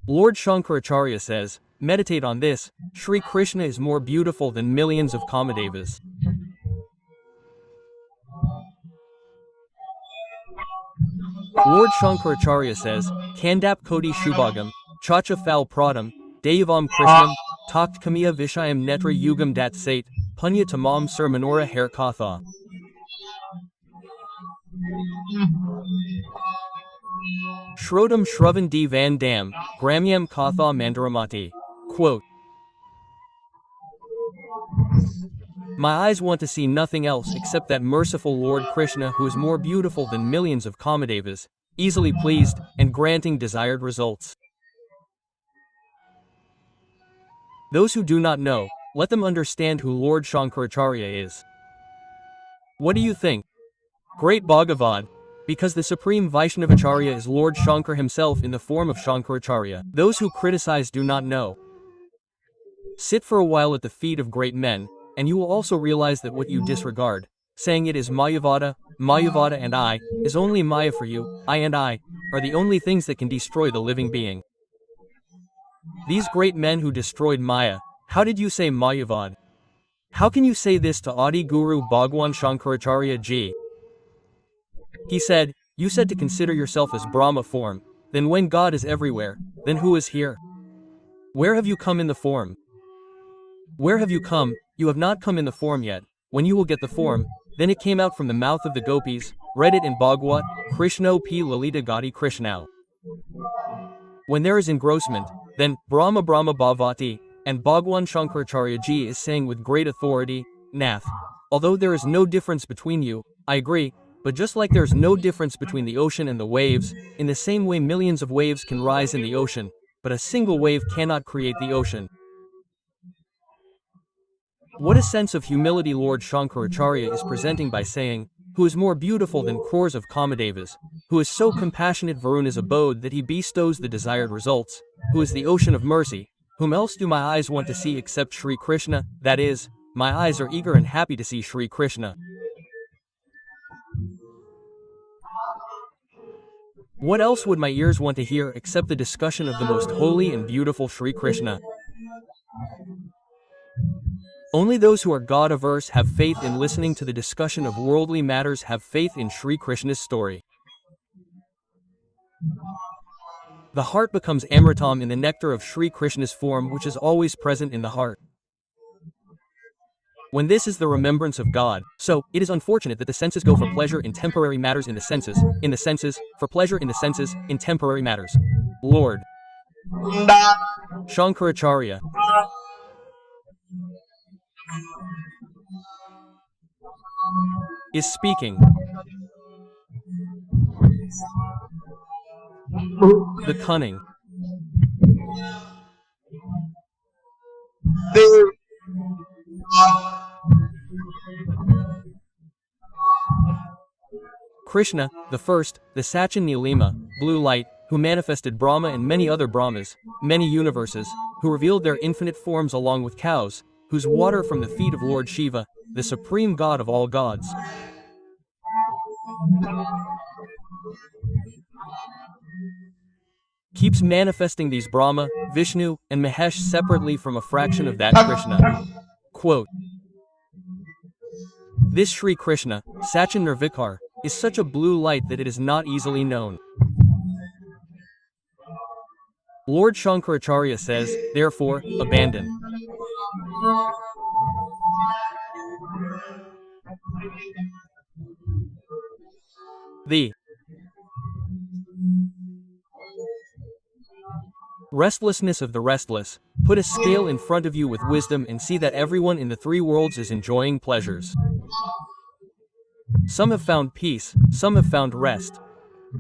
Lord Shankaracharya says, meditate on this, Sri Krishna is more beautiful than millions of Kamadevas. Lord Shankaracharya says, Kandap Koti Shubhagam, Chacha Fal Pradam, Devam Krishnam, Takt Kamiya Vishayam Netra Yugam Dat Sate, Punya Tamam Sir Manora Hair Katha. Shrodam Shravan D Van Dam, Gramyam Katha Mandaramati. Quote, my eyes want to see nothing else except that merciful Lord Krishna who is more beautiful than millions of Kamadevas, easily pleased, and granting desired results. Those who do not know, let them understand who Lord Shankaracharya is. What do you think? Great Bhagavad, because the supreme Vaishnavacharya is Lord Shankar himself in the form of Shankaracharya. Those who criticize do not know. Sit for a while at the feet of great men, and you will also realize that what you disregard, saying it is Mayavada, Mayavada and I, is only Maya for you, I and I, are the only things that can destroy the living being. These great men who destroyed Maya, how did you say Mayavad? How can you say this to Adi Guru Bhagwan Shankaracharya ji? He said, you said to consider yourself as Brahma form, then when God is everywhere, then who is here? Where have you come in the form? Where have you come? You have not come in the form yet. When you will get the form, then it came out from the mouth of the gopis, read it in Bhagwat, Krishno P. Lalita Gadi Krishnau. When there is engrossment, then Brahma Brahma Bhavati, and Bhagwan Shankaracharya ji is saying with great authority, Nath, although there is no difference between you, I agree, but just like there is no difference between the ocean and the waves, in the same way millions of waves can rise in the ocean, but a single wave cannot create the ocean. What a sense of humility Lord Shankaracharya is presenting by saying, who is more beautiful than crores of Kamadevas, who is so compassionate Varuna's abode that he bestows the desired results, who is the ocean of mercy, whom else do my eyes want to see except Sri Krishna, that is, my eyes are eager and happy to see Sri Krishna. What else would my ears want to hear except the discussion of the most holy and beautiful Sri Krishna? Only those who are God-averse have faith in listening to the discussion of worldly matters, have faith in Sri Krishna's story. The heart becomes amritam in the nectar of Sri Krishna's form, which is always present in the heart. When this is the remembrance of God, so, it is unfortunate that the senses go for pleasure in temporary matters in the senses, for pleasure in the senses, in temporary matters. Lord Shankaracharya is speaking. The cunning. Krishna, the first, the Sachin Nilima, blue light, who manifested Brahma and many other Brahmas, many universes, who revealed their infinite forms along with cows, whose water from the feet of Lord Shiva, the supreme god of all gods. Keeps manifesting these Brahma, Vishnu, and Mahesh separately from a fraction of that Krishna. Quote, this Sri Krishna, Sachin Nirvikar, is such a blue light that it is not easily known. Lord Shankaracharya says, therefore, abandon the restlessness of the restless, put a scale in front of you with wisdom and see that everyone in the three worlds is enjoying pleasures. Some have found peace, some have found rest.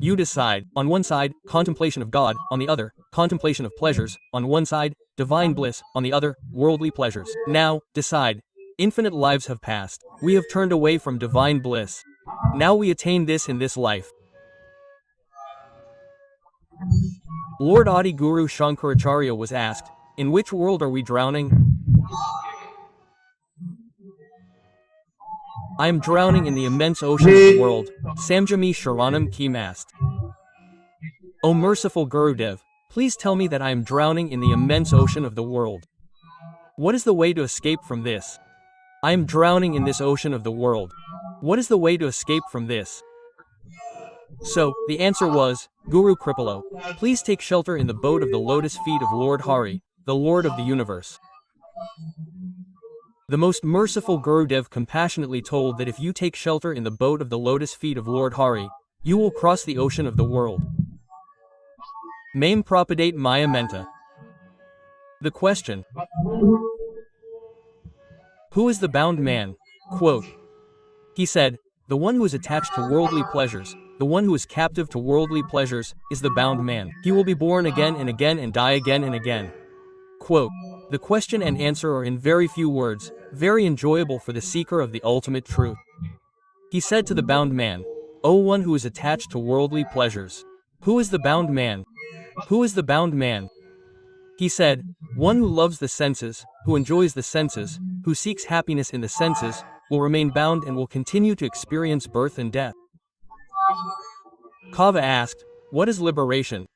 You decide, on one side, contemplation of God, on the other, contemplation of pleasures, on one side, divine bliss, on the other, worldly pleasures. Now, decide. Infinite lives have passed. We have turned away from divine bliss. Now we attain this in this life. Lord Adi Guru Shankaracharya was asked, in which world are we drowning? I am drowning in the immense ocean of the world. Samjami Sharanam Ki Mast. O merciful Gurudev, Please tell me that I am drowning in the immense ocean of the world. What is the way to escape from this? I am drowning in this ocean of the world. What is the way to escape from this? So, the answer was, Guru Kripalo, please take shelter in the boat of the lotus feet of Lord Hari, the Lord of the universe. The most merciful Gurudev compassionately told that if you take shelter in the boat of the lotus feet of Lord Hari, you will cross the ocean of the world. Mame Propadate Maya Menta. The question. Who is the bound man? Quote. He said, the one who is attached to worldly pleasures, the one who is captive to worldly pleasures, is the bound man. He will be born again and die again and again. Quote. The question and answer are in very few words, very enjoyable for the seeker of the ultimate truth. He said to the bound man, O one who is attached to worldly pleasures. Who is the bound man? Who is the bound man? He said, one who loves the senses, who enjoys the senses, who seeks happiness in the senses, will remain bound and will continue to experience birth and death. Kava asked, what is liberation?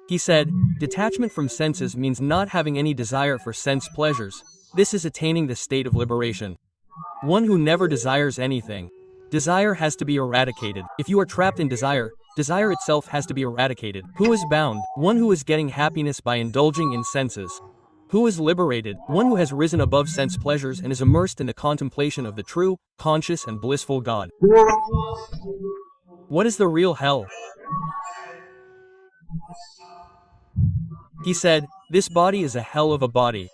He said, detachment from senses means not having any desire for sense pleasures. This is attaining the state of liberation. One who never desires anything. Desire has to be eradicated. If you are trapped in desire, desire itself has to be eradicated. Who is bound? One who is getting happiness by indulging in senses. Who is liberated? One who has risen above sense pleasures and is immersed in the contemplation of the true, conscious and blissful God. What is the real hell? He said, this body is a hell of a body.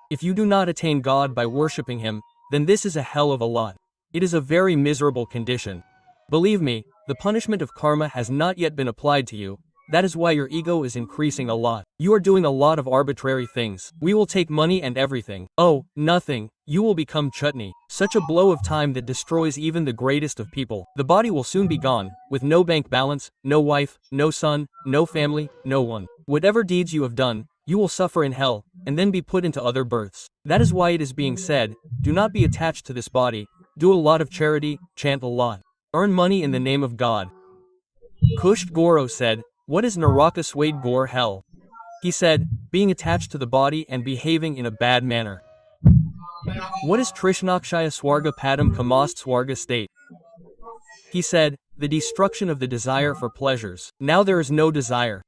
If you do not attain God by worshipping Him, then this is a hell of a lot. It is a very miserable condition. Believe me, the punishment of karma has not yet been applied to you. That is why your ego is increasing a lot. You are doing a lot of arbitrary things. We will take money and everything. Oh, nothing. You will become chutney. Such a blow of time that destroys even the greatest of people. The body will soon be gone, with no bank balance, no wife, no son, no family, no one. Whatever deeds you have done, you will suffer in hell, and then be put into other births. That is why it is being said, do not be attached to this body, do a lot of charity, chant a lot. Earn money in the name of God. Kusht Goro said, what is Naraka Swade Gore hell? He said, being attached to the body and behaving in a bad manner. What is Trishnakshaya Swarga Padam Kamast Swarga state? He said, the destruction of the desire for pleasures. Now there is no desire.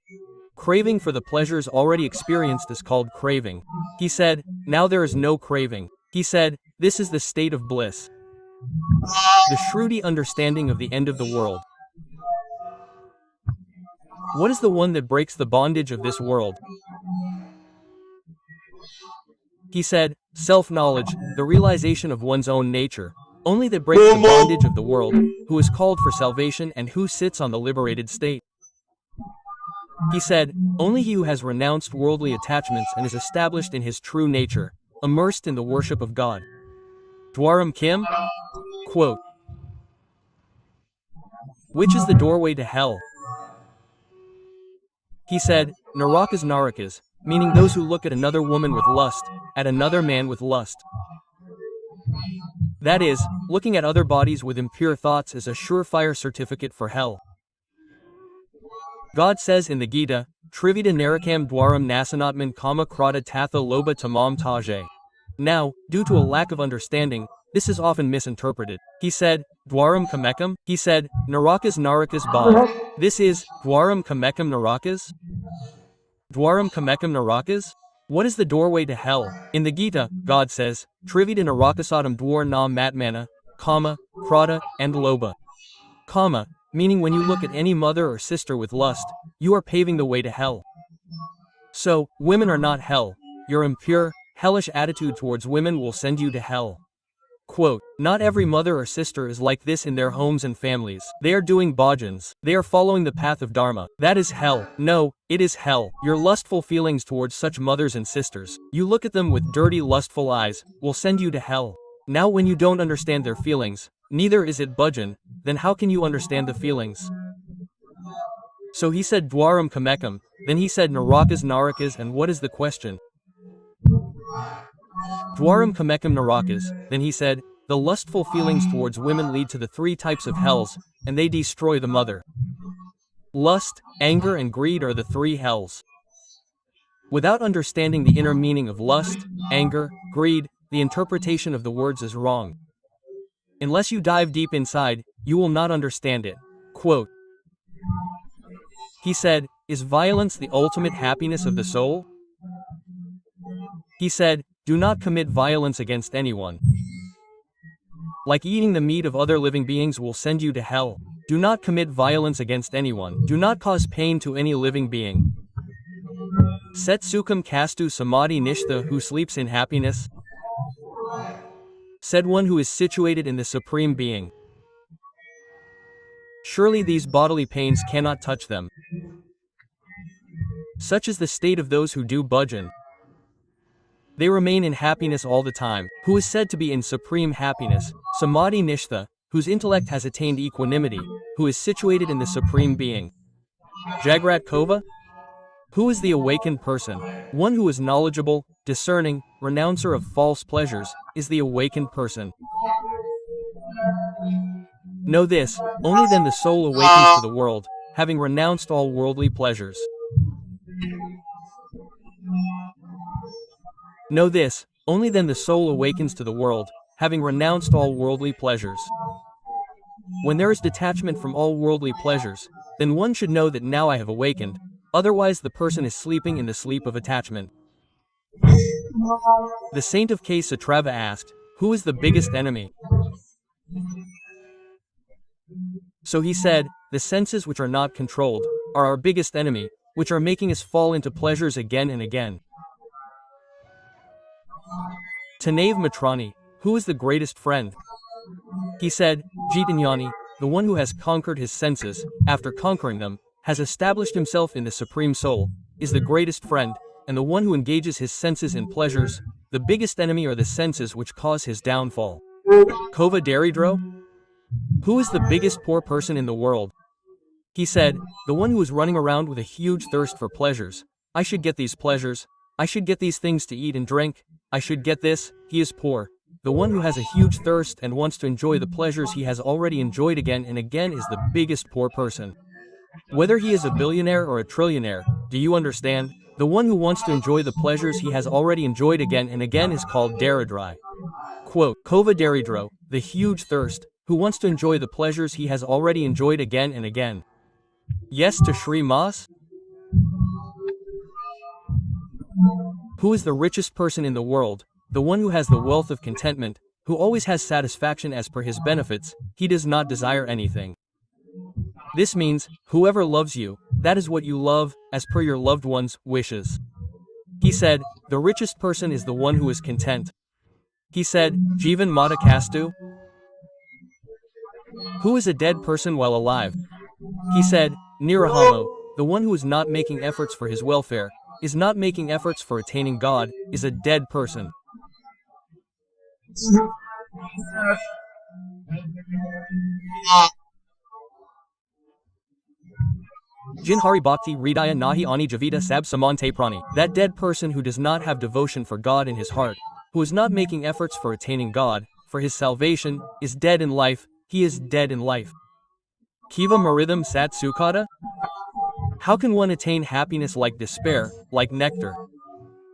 Craving for the pleasures already experienced is called craving. He said, now there is no craving. He said, this is the state of bliss. The Shruti understanding of the end of the world. What is the one that breaks the bondage of this world? He said, self-knowledge, the realization of one's own nature, only that breaks the bondage of the world, who is called for salvation and who sits on the liberated state. He said, only he who has renounced worldly attachments and is established in his true nature, immersed in the worship of God. Dwaram Kim? Quote. Which is the doorway to hell? He said, Narakas Narakas, meaning those who look at another woman with lust, at another man with lust. That is, looking at other bodies with impure thoughts is a surefire certificate for hell. God says in the Gita, Trivida Narakam Dwaram Nasanatman Kama Krata Tatha Loba Tamam Taje. Now, due to a lack of understanding, this is often misinterpreted. He said, Dwaram Kamekam? He said, Narakas Narakas Ba. This is, Dwaram Kamekam Narakas? Dwaram Kamekam Narakas? What is the doorway to hell? In the Gita, God says, Trivida Narakasadam Dwar Na Matmana, Kama, Krata, and Loba. Kama, meaning when you look at any mother or sister with lust, you are paving the way to hell. So, women are not hell. Your impure, hellish attitude towards women will send you to hell. Quote, not every mother or sister is like this in their homes and families. They are doing bhajans. They are following the path of dharma. That is hell. No, it is hell. Your lustful feelings towards such mothers and sisters, you look at them with dirty lustful eyes, will send you to hell. Now when you don't understand their feelings, neither is it bhajan, then how can you understand the feelings? So he said Dwaram Kamekam, then he said Narakas Narakas, and what is the question? Dwaram Kamekam Narakas, then he said, the lustful feelings towards women lead to the three types of hells, and they destroy the mother. Lust, anger, and greed are the three hells. Without understanding the inner meaning of lust, anger, greed, the interpretation of the words is wrong. Unless you dive deep inside, you will not understand it. Quote, he said, is violence the ultimate happiness of the soul? He said, do not commit violence against anyone. Like eating the meat of other living beings will send you to hell. Do not commit violence against anyone. Do not cause pain to any living being. Set sukham kastu samadhi nishtha, who sleeps in happiness? Said one who is situated in the Supreme Being. Surely these bodily pains cannot touch them. Such is the state of those who do bhajan. They remain in happiness all the time. Who is said to be in supreme happiness? Samadhi nishtha, whose intellect has attained equanimity, who is situated in the Supreme Being. Jagrat Kova? Who is the awakened person? One who is knowledgeable, discerning, renouncer of false pleasures, is the awakened person. Know this, only then the soul awakens to the world, having renounced all worldly pleasures. Know this, only then the soul awakens to the world, having renounced all worldly pleasures. When there is detachment from all worldly pleasures, then one should know that now I have awakened, otherwise the person is sleeping in the sleep of attachment. The saint of Satrava asked, who is the biggest enemy? So he said, the senses which are not controlled, are our biggest enemy, which are making us fall into pleasures again and again. Tanaiv Matrani, who is the greatest friend? He said, Jitanyani, the one who has conquered his senses, after conquering them, has established himself in the Supreme Soul, is the greatest friend, and the one who engages his senses in pleasures, the biggest enemy are the senses which cause his downfall. Kova Daridro? Who is the biggest poor person in the world? He said, the one who is running around with a huge thirst for pleasures. I should get these pleasures, I should get these things to eat and drink, I should get this, he is poor. The one who has a huge thirst and wants to enjoy the pleasures he has already enjoyed again and again is the biggest poor person. Whether he is a billionaire or a trillionaire, do you understand? The one who wants to enjoy the pleasures he has already enjoyed again and again is called Daridra. Quote, Kova Daridro, the huge thirst, who wants to enjoy the pleasures he has already enjoyed again and again. Yes to Shri Mas? Who is the richest person in the world? The one who has the wealth of contentment, who always has satisfaction as per his benefits, he does not desire anything. This means, whoever loves you, that is what you love, as per your loved one's wishes. He said, the richest person is the one who is content. He said, Jivan Mata Kastu? Who is a dead person while alive? He said, Nirahamo, the one who is not making efforts for his welfare, is not making efforts for attaining God, is a dead person. Jinhari Bhakti Hridaya Nahi Ani Javita Sab Samante Prani. That dead person who does not have devotion for God in his heart, who is not making efforts for attaining God, for his salvation, is dead in life, he is dead in life. Kiva Maritham Sat Sukhata? How can one attain happiness like despair, like nectar?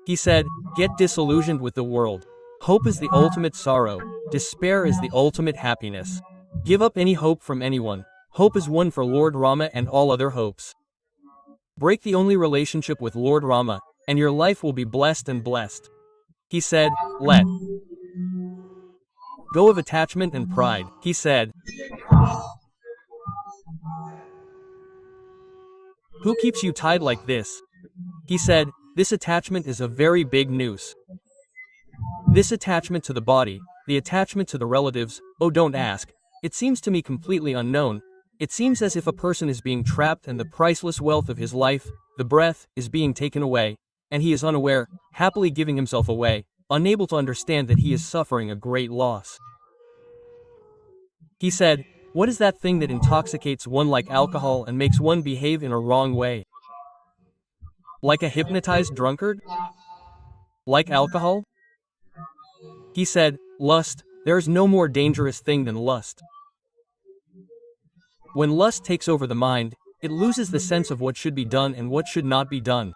He said, get disillusioned with the world. Hope is the ultimate sorrow, despair is the ultimate happiness. Give up any hope from anyone. Hope is one for Lord Rama and all other hopes. Break the only relationship with Lord Rama, and your life will be blessed and blessed. He said, let go of attachment and pride. He said, who keeps you tied like this? He said, this attachment is a very big noose. This attachment to the body, the attachment to the relatives, oh don't ask, it seems to me completely unknown. It seems as if a person is being trapped and the priceless wealth of his life, the breath, is being taken away, and he is unaware, happily giving himself away, unable to understand that he is suffering a great loss. He said, what is that thing that intoxicates one like alcohol and makes one behave in a wrong way? Like a hypnotized drunkard? Like alcohol? He said, lust, there is no more dangerous thing than lust. When lust takes over the mind, it loses the sense of what should be done and what should not be done.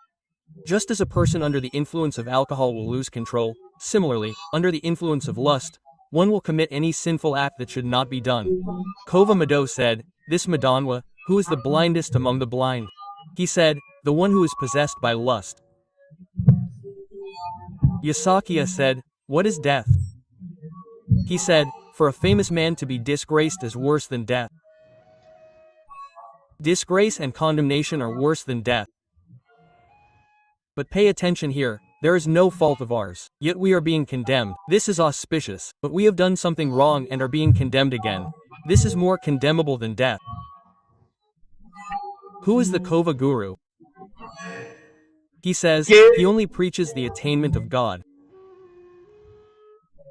Just as a person under the influence of alcohol will lose control, similarly, under the influence of lust, one will commit any sinful act that should not be done. Kova Mado said, "This Madanwa, who is the blindest among the blind?" He said, "The one who is possessed by lust." Yasakya said, "What is death?" He said, "For a famous man to be disgraced is worse than death. Disgrace and condemnation are worse than death." But pay attention here, there is no fault of ours, yet we are being condemned. This is auspicious, but we have done something wrong and are being condemned again. This is more condemnable than death. Who is the Kova Guru? He says, he only preaches the attainment of God.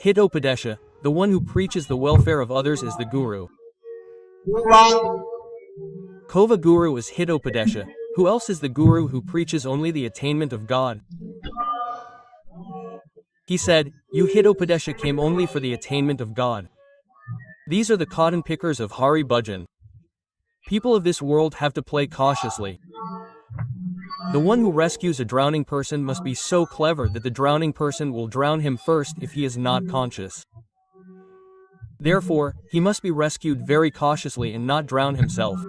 Hitopadesha, the one who preaches the welfare of others is the Guru. Kova Guru is Hitopadesha. Who else is the Guru who preaches only the attainment of God? He said, "You Hitopadesha came only for the attainment of God." These are the cotton pickers of Hari Bhajan. People of this world have to play cautiously. The one who rescues a drowning person must be so clever that the drowning person will drown him first if he is not conscious. Therefore, he must be rescued very cautiously and not drown himself.